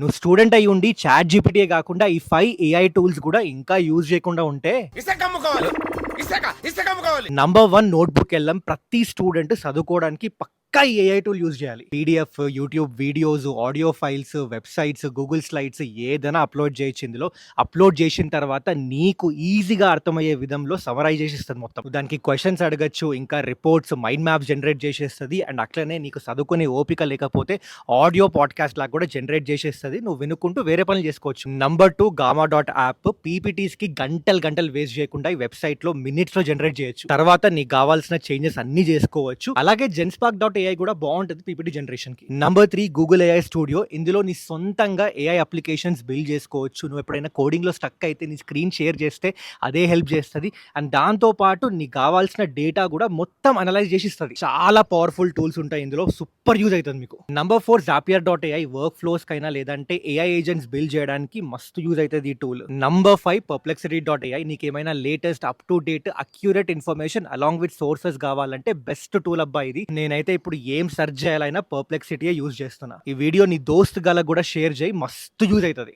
నువ్వు స్టూడెంట్ అయ్యి ఉండి చాట్ జీపీటీయే కాకుండా ఈ 5 ఏఐ టూల్స్ కూడా ఇంకా యూజ్ చేయకుండా ఉంటే ఇసుక అమ్ముకోవాలి ఇసుక అమ్ముకోవాలి. నంబర్ 1 నోట్‌బుక్ ఎళ్ళం ప్రతి స్టూడెంట్ చదువుకోవడానికి పక్కా ఈ ఏఐ టూల్ యూజ్ చేయాలి. PDF, YouTube videos, audio files, websites, Google slides ఏదైనా అప్‌లోడ్ చేయొచ్చు ఇందులో. అప్‌లోడ్ చేసిన తర్వాత నీకు ఈజీగా అర్థమయ్యే విధంలో సమరైజ్ చేసిస్తది మొత్తం. దానికి క్వెషన్స్ అడగొచ్చు, ఇంకా రిపోర్ట్స్, మైండ్ మ్యాప్స్ జనరేట్ చేసేస్తది. అండ్ అట్లనే నీకు చదువుకునే ఓపిక లేకపోతే ఆడియో పాడ్‌కాస్ట్ లాగా కూడా జనరేట్ చేసేస్తది. నువ్వు వినుకుంటూ వేరే పనులు చేసుకోవచ్చు. నంబర్ 2 గామా డాట్ యాప్ పీపీటీస్‌కి గంటలు వేస్ట్ చేయకుండా ఈ వెబ్‌సైట్‌లో మినిట్స్‌లో జనరేట్ చేయొచ్చు. తర్వాత నీకు కావాల్సిన చేంజెస్ అన్నీ చేసుకోవచ్చు. అలాగే జెన్స్పార్క్ డాట్ ఏఐ కూడా బాగుంటది పీపీటీ జనరేషన్‌కి. Number 3 Google AI studio. ఇందులో నీ సొంతంగా ఏఐ అప్లికేషన్స్ బిల్డ్ చేసుకోవచ్చు. నువ్వు ఎప్పుడైనా కోడింగ్‌లో స్టక్ అయితే నీ స్క్రీన్ షేర్ చేస్తే అదే హెల్ప్ చేస్తది. అండ్ దాంతో పాటు నీకు కావాల్సిన డేటా కూడా మొత్తం అనలైజ్ చేసి ఇస్తది. చాలా పవర్ఫుల్ టూల్స్ ఉంటాయి ఇందులో. సూపర్ యూజ్ అవుతుంది మీకు. Number 4 Zapier dot AI work flows కైనా లేదంటే ఏఐ ఏజెంట్స్ బిల్డ్ చేయడానికి మస్తు యూజ్ అవుతుంది ఈ tool. Number 5 Perplexity dot AI. నీకేమైనా latest up to date accurate information along with sources కావాలంటే బెస్ట్ టూల్ అబ్బా ఇది. నేనైతే ఇప్పుడు ఏం సెర్చ్ చేయాలైనా పర్ప్లెక్సిటీయే యూజ్ చేస్తున్నా. ఈ వీడియో నీ దోస్త్ గలకు కూడా షేర్ చేయి, మస్తు యూజ్ అవుతుంది.